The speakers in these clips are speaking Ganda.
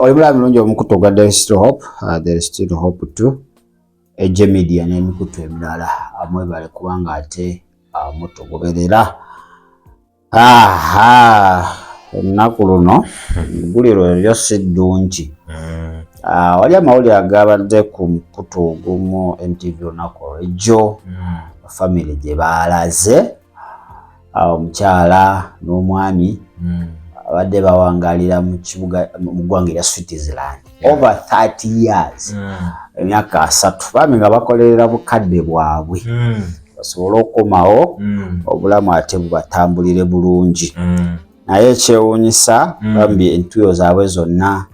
Olibula milungi omukutu gwa There is still hope too. Ejje media n'emikutu emirala amwebale kubanga ate mutugoberera. Ennaku luno egguliro eryo si ddungi. Wali amawulire agabadde ku mukutu ogumu NTV olunaku olw'ejjo family gye baalaze omukyala n'omwami abadde bawangalira mu ggwanga erya Switzerland over 30 years, emyaka 3 bami nga bakolerera bukadde bwabwe basobole okukomawo obulamu ate bubatambulire bulungi. Naye ekyewuunyisa bambi entuuyo zaabwe zonna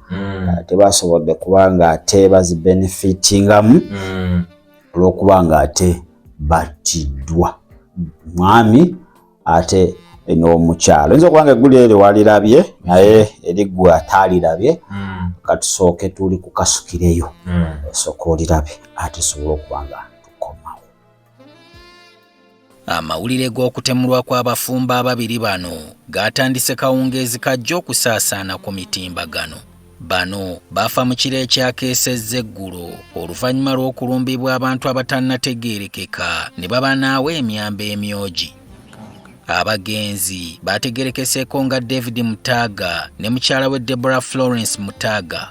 tebasobodde kubanga ate bazibenefitingamu olw'okuba nga ate battiddwa mwami ate n'omukyalo. Oyinza okuba nga egguliro eryo walirabye naye eriggwe ataalirabye katusooke tuli kukasukireyo osooka olirabye ate sobola okuba nga tukomawo. Amawulire g'okutemulwa kw'abafumba ababiri bano gaatandise kawungeezi kajja okusaasaana ku mitimbagano. Bano baafa mu kiro ekyakeesezza eggulo oluvannyuma lw'okulumbibwa abantu abatannategeerekeka ne babanaawo emyambo emyogi. Abagenzi baategerekeseeko nga David Mutaaga ne mukyala we Deborah Florence Mutaaga.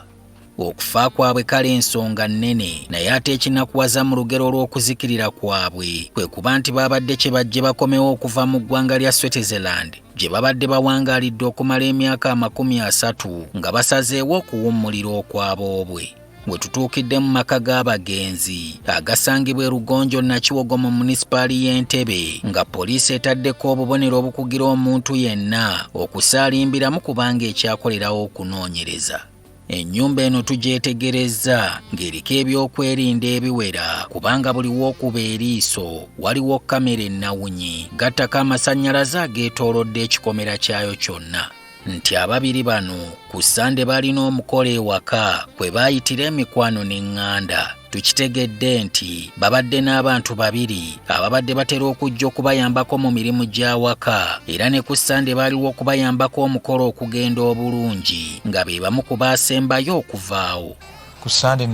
Okufa kwabwe kale ensonga nnene naye ate ekinakuwaza mu lugero lw'okuzikirira kwabwe kwe kuba nti baabadde kye bajje bakomewo okuva mu ggwanga lya Switzerland gye babadde bawangaalidde okumala emyaka 30 nga basazeewo okuwummulira okwaboobwe. Bwe tutuukidde mu maka g'abagenzi agasangibwa e Rugonjo Nakiwogo mu munisipaali y'Entebbe nga poliisi etaddeko obubonero obukugira omuntu yenna okusaalimbiramu kubanga ekyakolerawo okunoonyereza. Ennyumba eno tugyetegerezza ng'eriko ebyokwerinda ebiwera kubanga buli w'okuba eriiso waliwo kamera ennawunyi gattako amasannyalaze ageetoolodde ekikomera kyayo kyonna. Nti ababiri bano ku Ssande balina omukolo ewaka kwe baayitira emikwano n'eŋŋanda. Tukitegedde nti babadde n'abantu babiri ababadde batera okujja okubayambako mu mirimu gy'awaka era ne ku Ssande baaliwo okubayambako omukolo okugenda obulungi nga be bamu ku baasembayo okuvaawo. Ku Ssande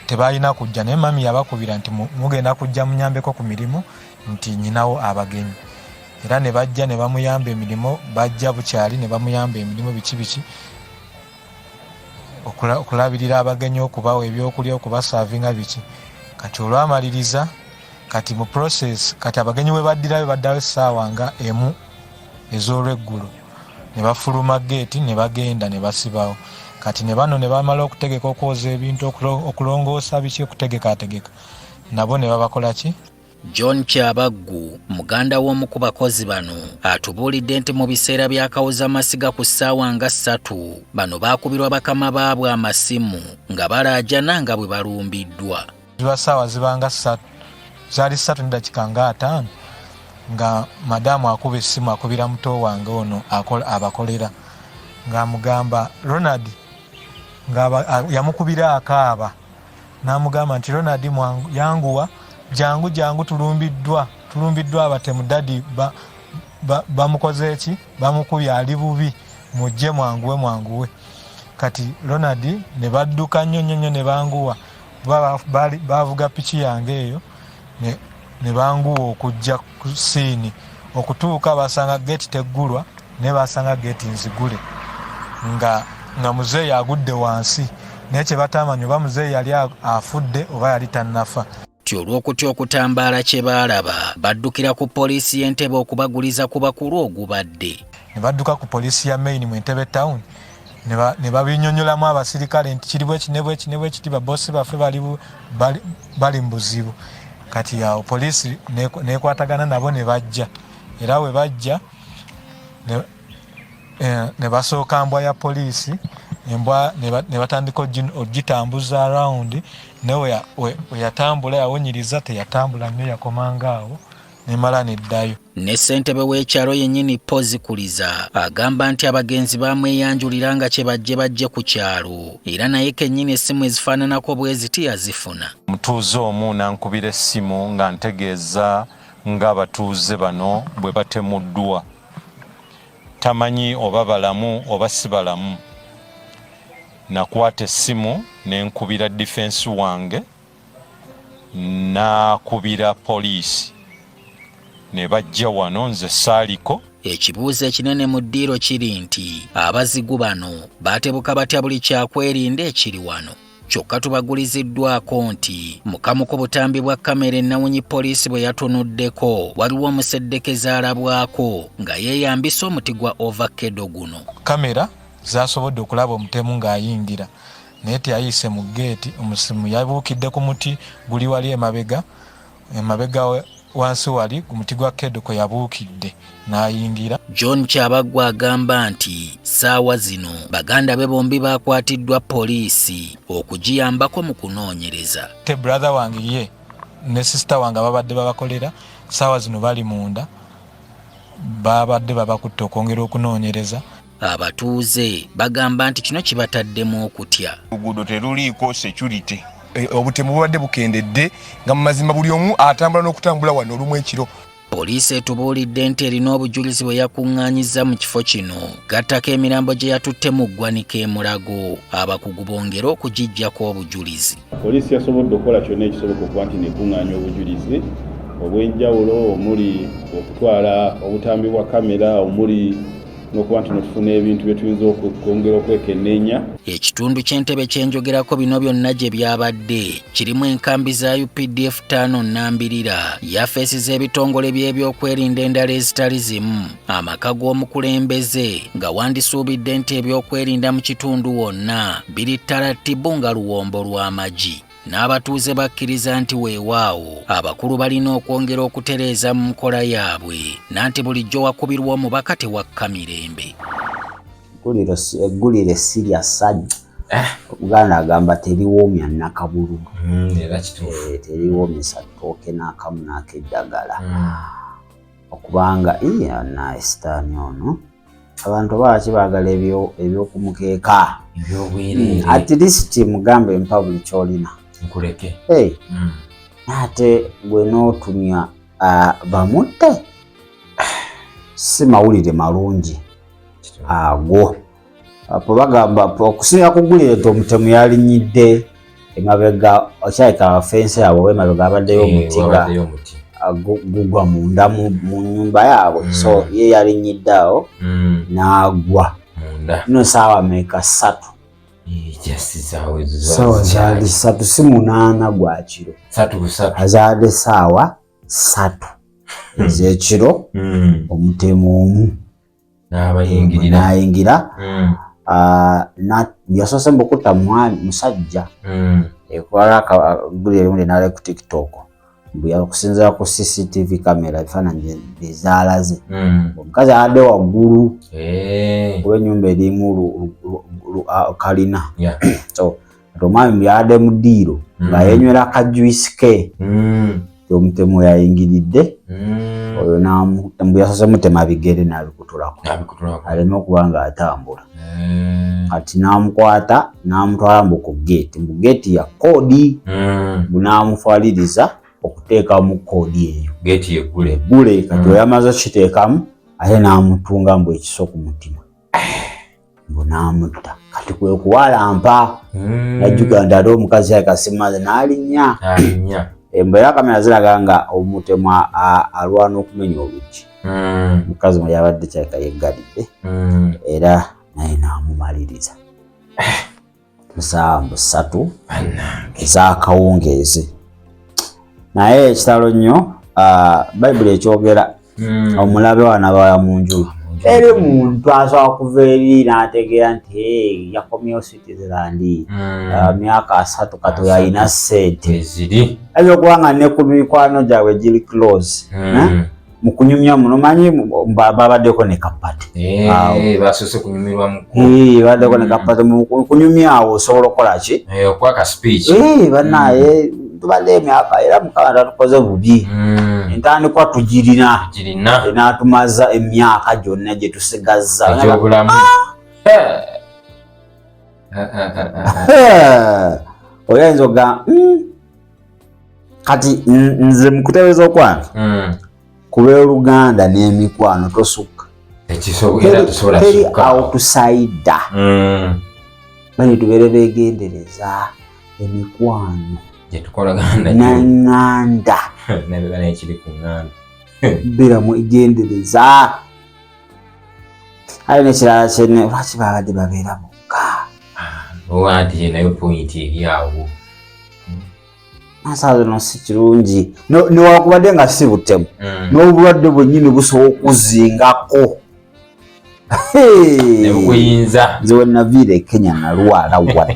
tebalina kujja naye mami yabakubira nti mugenda kujja munyambeko ku mirimu nti nyinawo abagenyi. Era ne bajja ne bamuyamba emirimu bajja bukyali ne bamuyamba emirimu biki okulabirira abagenyi okubawa ebyokulya okubasavinga biki. Kati olwamaliriza kati mu process kati abagenyi we baddirayo baddayo essaawa nga emu ez'olweggulo ne bafuluma geeti ne bagenda ne basibawo. Kati ne bano ne bamala okutegeka okwoza ebintu okulongoosa biki okutegekaategeka nabo ne babakola ki. John Kyabaggu muganda w'omu ku bakozi bano atubuulidde nti mu biseera by'akawoza masiga ku ssaawa nga 3 bano baakubirwa bakama baabwe amasimu nga balaajana nga bwe balumbiddwa. Ziba ssaawa zibanga 3 zaali 3 ne dakiika nga 5 nga madamu akuba essimu akubira muto wange ono abakolera ng'amugamba Ronald yamukubira akaaba n'amugamba nti Ronald yanguwa jangu tulumbiddwa abatemu dadi bamukoze eki bamukubye ali bubi mujje mwanguwe. Kati Ronald ne badduka nnyo ne banguwa bavuga piki yange eyo ne banguwa okujja ku siini okutuuka basanga geeti teggulwa ne basanga geeti nzigule nga muzeeyi agudde wansi naye kye batamanyi oba muzeeyi yali afudde oba yali tannafa. Olw'okutya okutambaala kye baalaba baddukira ku poliisi y'Entebbe okubaguliza ku bakulu ogubadde. Ne badduka ku poliisi ya Main mu Entebbe town ne babinnyonnyolamu abasirikale nti kiri bwe kiti baboosi baffe bali mu buzibu. Kati awo poliisi nekwatagana nabo ne bajja era we bajja ne basooka mbwa ya poliisi embwa ne batandika ogitambuza around nawe yatambula yawunyiriza teyatambula nnyo yakomanga awo nemala neddayo. Ne ssentebe w'ekyalo yennyini Pozikuliza agamba nti abagenzi bamweyanjulira nga kye bajje ku kyalo era naye kennyini essimu ezifaananako bwe ziti yazifuna. Mutuuze omu nankubira essimu nga ntegeeza ng'abatuuze bano bwe batemuddwa. Tamanyi oba balamu oba si balamu. nakwata essimu nenkubira defense wange nakubira poliisi ne bajja wano nze saaliko. Ekibuuzo ekinene mu ddiiro kiri nti abazigu bano baatebuka batya buli kyakwerinda ekiri wano. Kyokka tubaguliziddwako nti mu kamu ku butambi bwa kamera ennawunyi poliisi bwe yatunuddeko waliwo omuseddekeze alabwako nga yeeyambisa omuti gwa ovakedo guno. Kamera zasobodde okulaba omutemu ng'ayingira naye teyayise mu geeti. Omusimu yabuukidde ku muti guli wali emabega wansi wali ku muti gwa kedo kwe yabuukidde n'ayingira. John Kyabaggwa agamba nti ssaawa zino baganda be bombi baakwatiddwa poliisi okugiyambako mu kunoonyereza. Te brother wange ye ne sister wange babadde babakolera ssaawa zino bali munda babadde babakutte okwongera okunoonyereza. Abatuuze bagamba nti kino kibataddemu okutya. Luguudo teruliiko security. Obutemu bubadde bukendedde nga mu mazima buli omu atambula n'okutambula wano olumu ekiro. Poliisi etubuulidde nti erina obujulizi bwe yakuŋŋaanyizza mu kifo kino gattako emirambo gye yatutte mu ggwanika e Mulago. Abakugu bongera okugijjako obujulizi. Poliisi yasobodde okukola kyonna ekisoboka okuba nti nekuŋŋaanya obujulizi obw'enjawulo omuli okutwala obutambi bwa kamera omuli n'okuba nti tufuna ebintu bye tuyinza okwongera okwekenneenya. Ekitundu ky'Entebbe kye njogerako bino byonna gye byabadde kirimu enkambi za UPDF 5 Nambirira, yafeesi z'ebitongole by'ebyokwerinda endala ezitali zimu, amaka g'omukulembeze nga wandisuubidde nti ebyokwerinda mu kitundu wonna biri ttaratibu nga luwombo lw'amagi. N'abatuuze bakkiriza nti weewaawo abakulu balina okwongera okutereeza mu nkola yaabwe nanti bulijjo wakubirwa omubaka tewakka mirembe. Eggulire sirya sajja. Buganda agamba teriwoomya nakabulu. Era kituufu. Teriwoomesa ttooke n'akamu n'akeddagala. Okubanga naesitaani ono abantu baaki baagala ebyokumukeeka. At least mugambe mpa buli kyolina. Nkuleke. Ate gwe n'otumya bamutte si mawulire malungi ago. Apo bagamba okusinga kugulire omutemu yalinyidde emabega okyayika fensi yaabwe w'emabega abaddeyo omutiga gugwa munda mu nnyumba yaabwe. So ye yalinyidde awo n'agwa no saawa meeka 3. Sawa zaali 3 si 8 gwa kiro. 3 azaadde saawa 3 ez'ekiro omutemu omu n'ayingira yasoose mbukutta musajja ekwala guli erimu linale ku TikTok okusinziira ku CCTV kamera ebifaananyi ezaalaze omukazi adde waggulu kuba ennyumba erimu kalina. So omwami yadde mu ddiiro nga yenywera akajuisi ke omutemu yayingiridde oyo mbu yasoose mutema bigere n'abikutulako aleme okuba nga atambula. Kati n'amukwata n'amutwala mbu geeti mu geeti ya koodi n'amufaliriza okuteekamu koodi eyo geeti yeggule kati oyamaze okiteekamu ate n'amutunga mbu ekiso ku mutima mbu n'amutta. Kati kwe kuwalampa najjuganda ali omukazi yakasimaze n'alinnya. Embeera kamera ziraga nga omutemu alwana okumenya oluggi. Mukazi mwe yabadde kyayika yeggalidde era naye n'amumaliriza ssaawa 3 ez'akawungeezi. Naye ekitalo nnyo Bayibuli ekyogera omulabe wanabala mu njulu eri muntu asobola kuva eri n'ategeera nti yakomyewo Switzerland myaka 3 kati yalina ssente ebyokubanga ne ku mikwano gyabwe giri close mu kunyumya muno manyi babaddeko ne kapati basoose kunyumirwa baddeko ne kapati mu kunyumya awo osobola okukola ki okwaka speech banaye tubadde emyaka era Mukama tatukoze bubi entandikwa tugirina n'atumaza emyaka gyonna gye tusigazza ekyobulamu. oyinza oga kati nze mukutereeza okwange kuba Oluganda n'emikwano tosukka teri outsider bali tubere begendereza emikwano je tukolagana n'anganda nebebana ekiri ku nganda bera mu igendereza ayo nekirala kyene lwaki babadde babeera bokka owati nayo point eryawo asazo no si kirungi newakubadde nga si butemu n'obulwadde bwennyini busobola okuzingako nebukuyinza nze wenaviire Kenya nalwala wa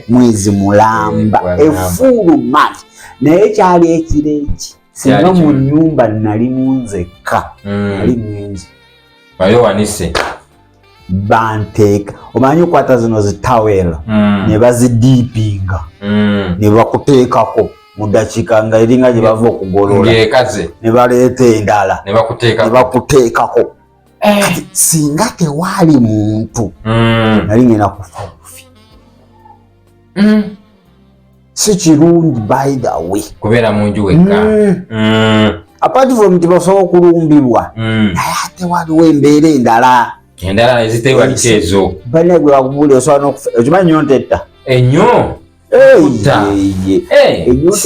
mwezi mulamba efulumati naye kyali ekireki singa mu nnyumba nali munzekka nali mwingi bayo wanise banteeka omanyi okwata zino zitawera ne bazidiipinga ne bakuteekako mu ddakiika nga eringa gye bava okugolola ne baleeta endala ne bakuteekako kati singa tewaali muntu nali ngenda kufa bufi si kirungi by the way kubeera munju wekka apart from nti basobola okulumbibwa naye ate waliwo embeera endala ezitewaliko ezo bane gwe bakubuli osobola n'okufa okimanyi ennyonta etta ennyo ennyonta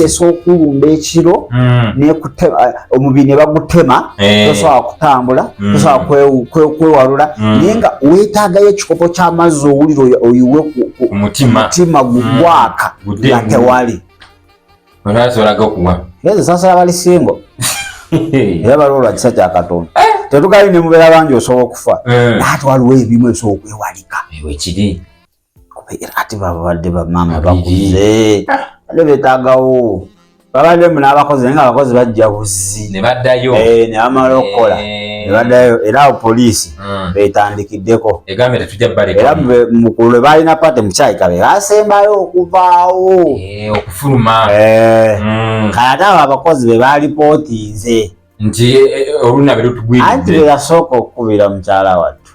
esobola okulumba ekiro omubiri ne bagutema tosobola kutambula tosobola kwewalula naye nga weetaagayo ekikopo ky'amazzi owulira oyiwe ku mutima gugwaka nga tewali ezo sasala balisingo era baliwo kisa kya Katonda tetugali ne mubeera bangi osobola okufa ate waliwo ebimu ebisobola okwewalika ekiri ate babadde bamaama bakuze badde beetaagawo babadde mu n'abakozi naye nga abakozi bajja buzi ne baddayo ne bamala okukola ne baddayo era abo poliisi beetandikiddeko egambe tetujja baleka era mukulu lwe baalina pate mukyayika be basembayo okuvaawo okufuluma kale ate abo abakozi be baalipootinze nti oluna belutugwiridde anti be yasooka okukubira mukyala wattu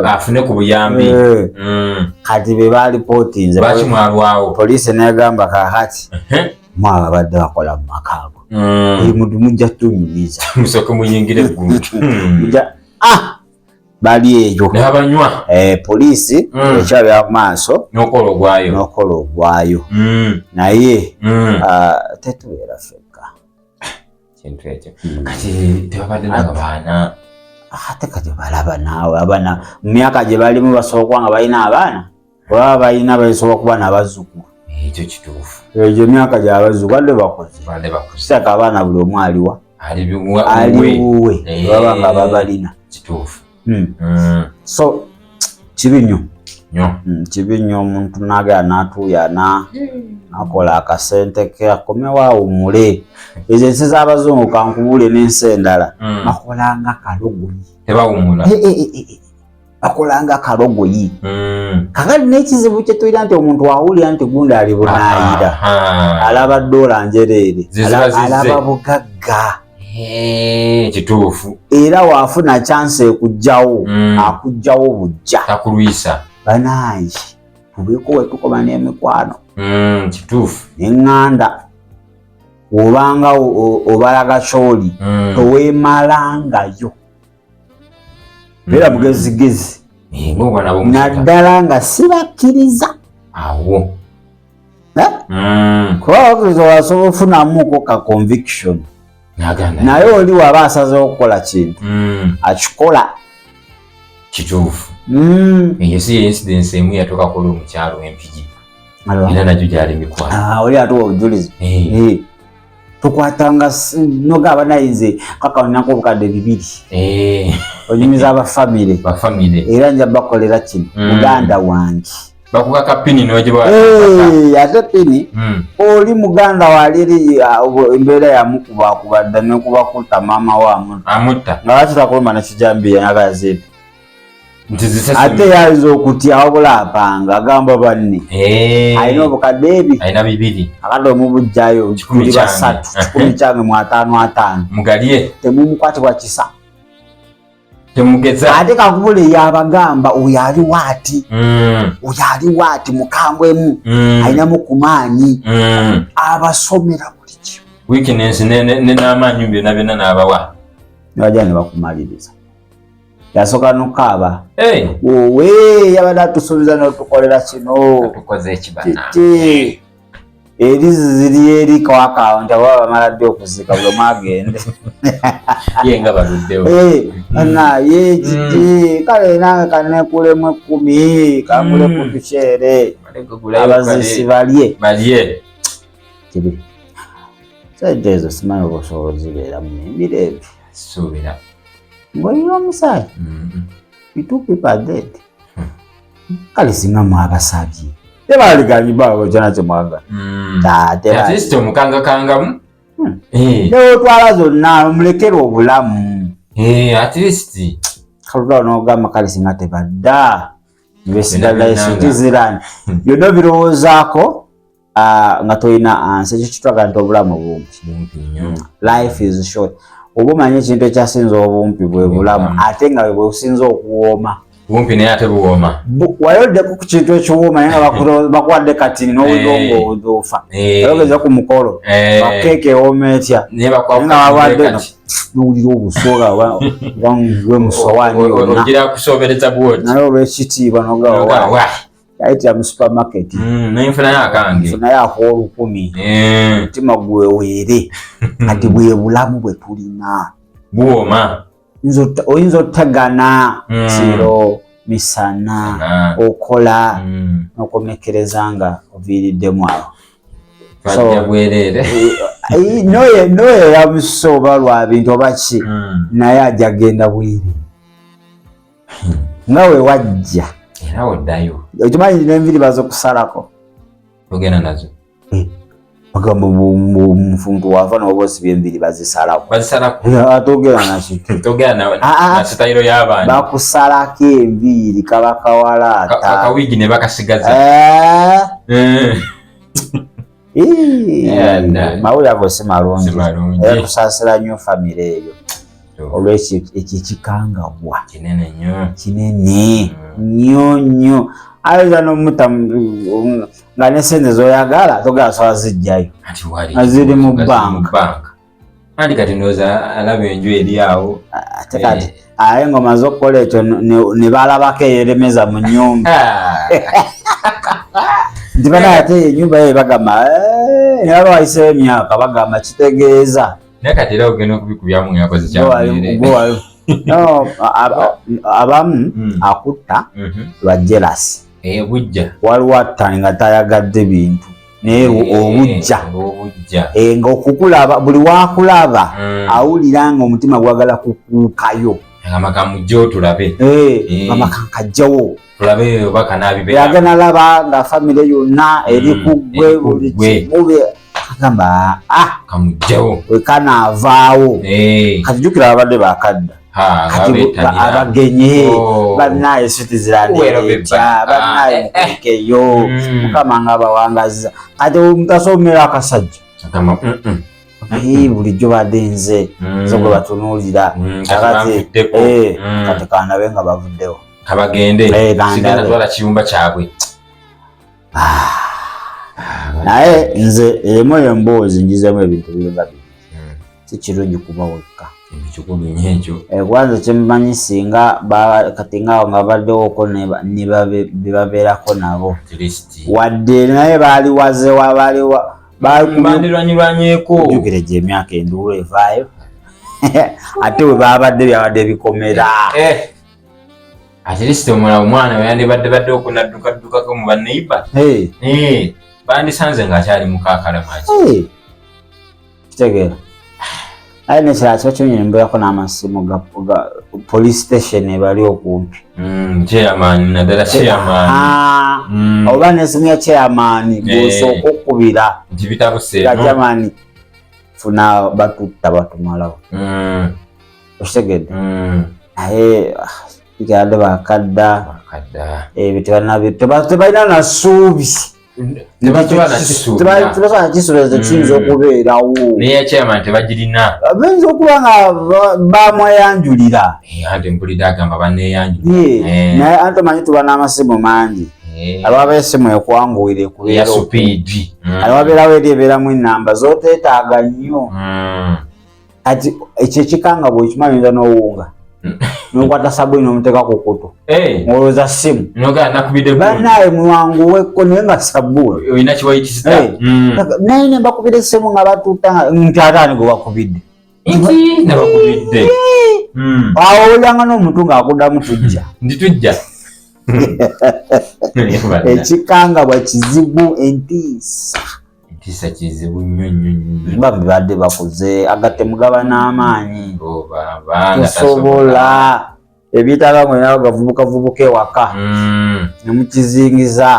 afune ku buyambi kati be baalipootinze bakimwalwawo poliisi negamba kakati mwaba badde bakola mu makaago oyo muntu mujja tunyumiza musooke muyingire eggulu bali eyo ne babanywa poliisi ekyabya ku maaso n'okola ogwayo naye tetubeera fekka kintu ekyo kati tebabadde n'abaana ate kati balaba naawe abaana mu myaka gye balimu basobola kuba nga balina abaana olaba balina basobola kuba nabazzukulu ekyo kituufu egyo myaka gy'abazzukulu badde bakoze saka abaana buli omu aliwa aliwuwe baba nga babalina kituufu so kibi nnyo kibi nnyo omuntu nagera n'atuuyana nakola akasente ke akomewo awummule ezo ensi z'abazungu kankubule n'ensi endala bakolanga kalogoyi tebawummula bakolanga kalogoyi kakati n'ekizibu kye tulina nti omuntu wawulira nti gundi ali bunaayira alaba ddoola njereere alaba bugagga kituufu era waafuna chance ekujjawo akujjawo bujja takulwisa banayi tubeeko wetukoma n'emikwano kituufu neŋŋanda obanga obalaga kyoli toweemalangayo beera mugezigezi naddala nga sibakkiriza awo kuba bakkiriza wasobola ofunamuko ka conviction naye oli waba asazeho okukola kintu akikola kituufu eyo si incidence emu yatokakola omukyalo empigi era nagyo gyali mikwano oli atuwa obujulizi tukwatanga nogaba nayinze kakawonako obukadde 2 onyumiza abafamire era nja bakolera kino muganda wange bakukaka pini nogiba ate pini oli muganda waliri embeera yamukubakubadda nekubakuta maama wa amutta nga bakitakuluma nekijambiya nagazidi ate yayinza okutya wabula apanga agamba banne alina obukadde alina 2 akadde omubujjayo tuli 3 10 kyange mu 5 mugalye temumukwatibwa kisa temugeza ate kakubula eyabagamba oyo aliwo ati mukambwemu alinamu kumaanyi abasomera buli kimu weakness n'amaanyi byonna byonna n'abawa nibajja ne bakumaliriza yasoka nokaba we yabada tusubiza no tukolera kino tukoze ekibana erizi ziri eri kwaka ndaba malade okuzika bwo magende yenga baluddewo ana yeji kale nange kanne kulemu 10 kamule kutuchere abazisi balye kibi sajezo simanyi obusobozi beera mu mbire subira ngoyo musai two people are dead kale singa mwabasabye tebaliganyi bawo jana chemwanga at least omukanga kangamu leo twala zonna mulekero obulamu at least kaluda n'ogamba kale singa tebadda nbesigala citizen byonna birowoozaako nga toyina ansi ekyo kitwaga nti obulamu bumpi life is short oba omanyi ekintu ekyasinza obumpi bwe bulamu ate nga bwe businza okuwooma bumpi naye ate buwooma wayoddeko ku kintu ekiwooma naye nga bakuwadde katini n'obudongo obufa oyogeza ku mukolo bakeeke ewooma etya nga wawadde n'owulira obusoola bwe mu sowaani yonna ogira kusobereza bwoti naye olw'ekitiibwa nogawa yayitira mu supermarket nenfunayo akange nfunayo ako 10 mutima gweweere kati bwe bulamu bwe tulina buwooma oyinza otegana kiro misana okola n'okomekereza nga oviiriddemu awo twajja bwereere noyo yamusoba lwa bintu oba ki naye ajja genda bwiri nga we wajja era oddayo okimanyi n'enviri baza okusalako ogenda nazo bagamba omuntu wava n'oba osibye enviri bazisalako ate ogenda nasitayiro y'abantu bakusalako enviri kaba kawalaata akawigi ne bakasigaza mawulire ago si malungi era tusaasira nnyo famire eyo olwekyo ekikikangabwa kinene nnyo ayinza n'omuta nga n'esente z'oyagala togala sola zijjayo aziri mu banka andi kati ndowooza alaba enju eri awo ate kati aye ng'omaze okukola ekyo ne balabako eyeremeza mu nnyumba nti banaye ate ennyumba yo bagamba ne baba wayiseewo emyaka bagamba kitegeeza naye kati era ogenda okubikubyamu nga yakoze kyamubire abamu akutta lwa jelasi bujja waliwo attani nga tayagadde bintu naye obujja nga okukulaba buli wakulaba awulira nga omutima gwagala kukuukayo amakamujjo tulabe amakankajjawo tulabe oba kanaabibe yagana laba nga famire yonna eri kuggwe buli kimube agamba kamujjawo wekanaavaawo kati jjukira abadde bakadda abagenye bannaye Switzerland bannaye mukekeyo mukama nga abawangaza kati mutasomera akasajja bulijjo badde nze gwe batunuulira kati kanabe nga bavuddewo kabagende sigana twala kiyumba kyabwe naye nze emu emboozi njizemu ebintu biringa bibiri si kirungi kuba wekka kwanza kyemmanyi singa kati ngaawo nga baddewoko bebabeerako nabo wadde naye baali wazewa bandirwanyirwanyeko jukire gye emyaka enduulu evaayo ate we babadde byabadde bikomera at least omwana weyandibadde okunaddukadukako mu baneiba bandisanze ng'akyali mukakalamaki kitegeera aye nekirala kiba kyonyini mbeerako n'amasimu ga police station ebali okumpi chairman naddala chairman oba n'esimu ya chairman bw'osooka okkubira nti bitabuse ga chairman funa batutta batumalawo okitegedde naye bigadde bakadda tebalina nasuubi tebasana kisuubizo kiyinza okubeerawo naye chairman tebagirina bayinza okuba nga bamweyanjulira ante mpulidde agamba banneeyanjulira naye ante omanyi tuba n'amasimu mangi aliwo esimu ekwanguwire kubeera supiidi aliwo abeerawo eri ebeeramu enamba zoteetaaga nnyo kati ekyo ekikanga bwekimanyiza n'owunga Nokwata sabuni nomuteka ku kutu ngoloza simu noga nakubide banaye muwangu wekko nenga sabuni oyina kiwayitisa naye ne bakubide simu nga batuta ntatani gwe bakubidde inti nabakubidde awo olyanga n'omuntu ng'akuddamu tujja nditujja ekikanga bwa kizibu entiisa kizibu nnyo babadde bakuze agatte mugaba n'amaanyi tosobola ebyetaaga mwenao gavubukavubuka ewaka nemukizingiza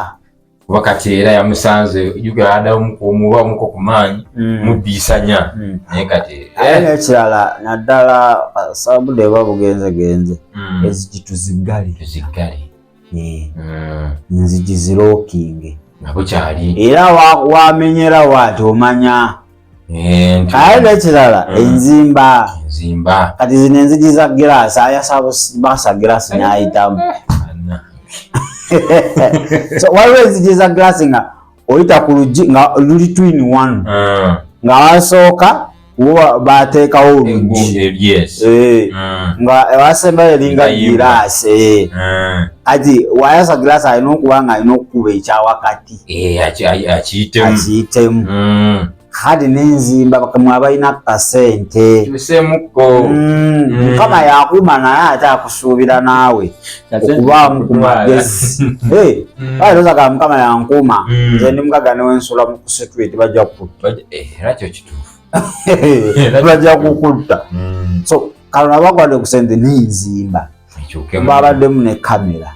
kuba kati era yamusanze yugaadamuba omuko ku maanyi muddiisanya naye kati nekirala naddala sabude eba bugenzegenze ezigi tuziggale nzigi zirookinge nabukyali era wamenyera waati omanya aye nekirala enzimba kati zino enzigi za giraasi ayasabasa giraasi nayitamu waliwo enzigi za giraasi nga oyita ku luggi nga luli twin one nga wasooka bateekawo oluggi nga wasembayo eringa giraasi kati wayasa giraasi alina okuba nga alina okukuba ekyawakati akiyitemu kati n'enzimba mwabalina kasente mukama yakuuma naye ate akusuubira naawe okubaamu ku magezi alozagala mukama yankuuma nze ndi mugaga newensula mu kusitwiti bajja kukutta bajja kukutta so kalona bagwadde ku sente n'enzimba babaddemu ne kamera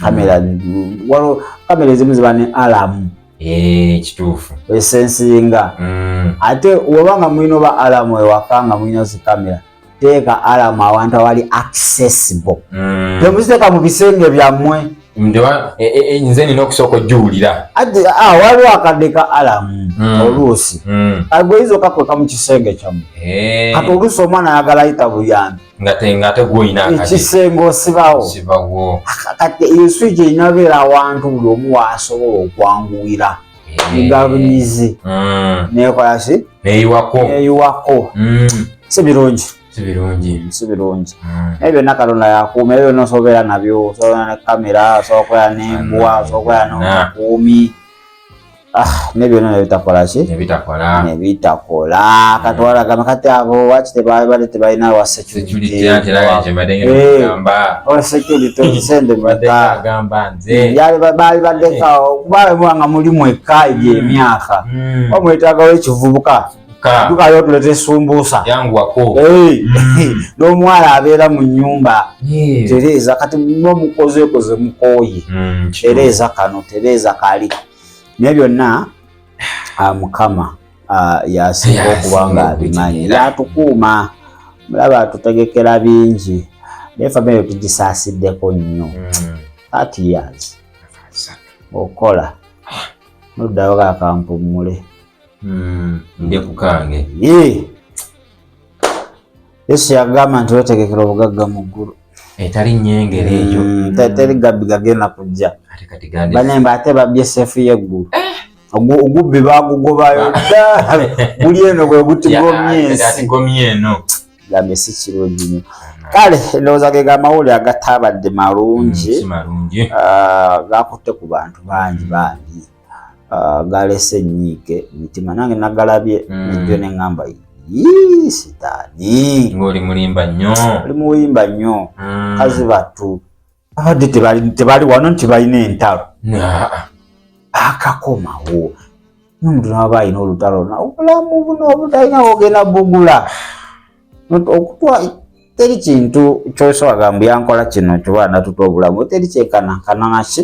kamera ezimu ziba ne alamu kituufu esensinga ate wabanga mulina oba alamu ewaka nga mulina zikamera teeka alamu awantu awali accessible temuziteeka mu bisenge byammwe nze nina okusooka ojuwulira waliwo akadde ka alamu oluusi agweyiza okakweka mu kisenge kyammwe kati oluusi omwana ayagala ayita buyambi ngate gwoyina ekisenge osibawo kati eyo swiki erina beera awantu buli omu waasobola okwanguwira egabunyizi nekolaki neyiwako si birungi ebyo byonna Katonda yakuuma ebyo byonna osobola nabyo osobola ne kamera osobola okubeera n'embwa osobola okubeera n'omukuumi nebyo byonna nebitakola katwalagamba kati abo waki tebali tebalina wa security sente baali baddekawo kubamuwanga muli mwekka egyo emyaka bamwetagawo ekivubuka tukayo tulete sumbusa n'omuwala abeera mu nnyumba Tereza kati n'omukozeekoze mukooye Tereza kano Tereza kali naye byonna mukama yasinga okuba nga abimanyi yatukuuma mulaba atutegekera bingi naye famire tugisasiddeko nnyo 30 years okola noddayo kakampumule nde kukange Yesu yagamba nti wetegekera obugagga mu ggulu etali nyengere eyo teri gabbi gagenda kujja banemba ate babbye seefu y'eggulu ogubbi bagugobayo guli eno gwe gutigomye eno gambe si kirungi nnyo kale ndowooza ge gamawulire agatabadde malungi gakutte ku bantu bangi galese ennyiike mitima nange nagalabye nejjo neŋŋamba sitaani ng'oli mulimba nnyo kazi battu abadde tebali wano nti balina entalo akakomawo n'omuntu n'aba alina olutalo obulamu buno obutalina ogenda bugula okutwa teri kintu kyosobola mbu yankola kino kyoba natuta obulamu teri kyenkanankana naki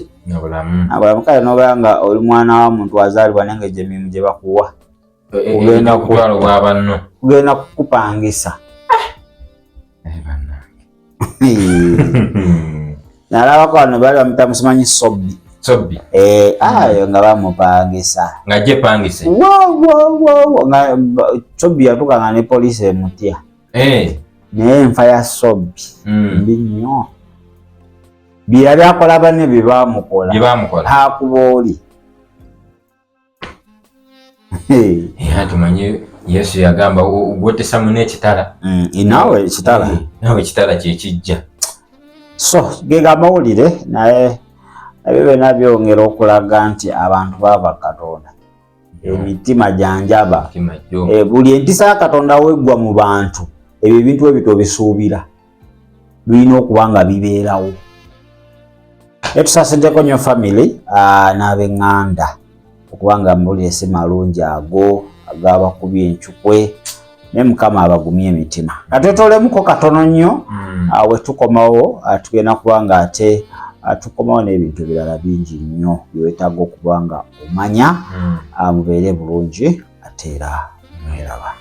obulamu kale n'obeera nga oli mwana wa muntu wazaalibwa naye nga egyo emirimu gye bakuwa kugenda kukupangisa nalabako wano bali bamuta musimanyi Sobbi ayo nga bamupangisa Sobbi yatukanga ne poliisi emutya naye enfa ya Sobbi mbi nnyo byeyali akola banne bye bamukola hakuba oli Yesu yagamba ugwotesa mune kitala. Inawe kitala. Nawe kitala kye kijja. So gega mawulire naye ebyo nabyongera okulaga nti abantu baba Katonda. Emitima janjaba. Buli entisa ya Katonda weggwa mu bantu. Ebyo ebintu ebito bisuubira. Birina okuba nga bibeerawo. Etusasideko nnyo family n'ab'eŋŋanda okuba nga mbulire malungi ago agabakubye enchukwe ne Mukama abagumye emitima. Katwetolemuko katono nnyo we tukomawo tugenda kuba nga ate tukomawo n'ebintu ebirala bingi nnyo byetaaga okuba nga omanya mubeere bulungi ate era mweraba.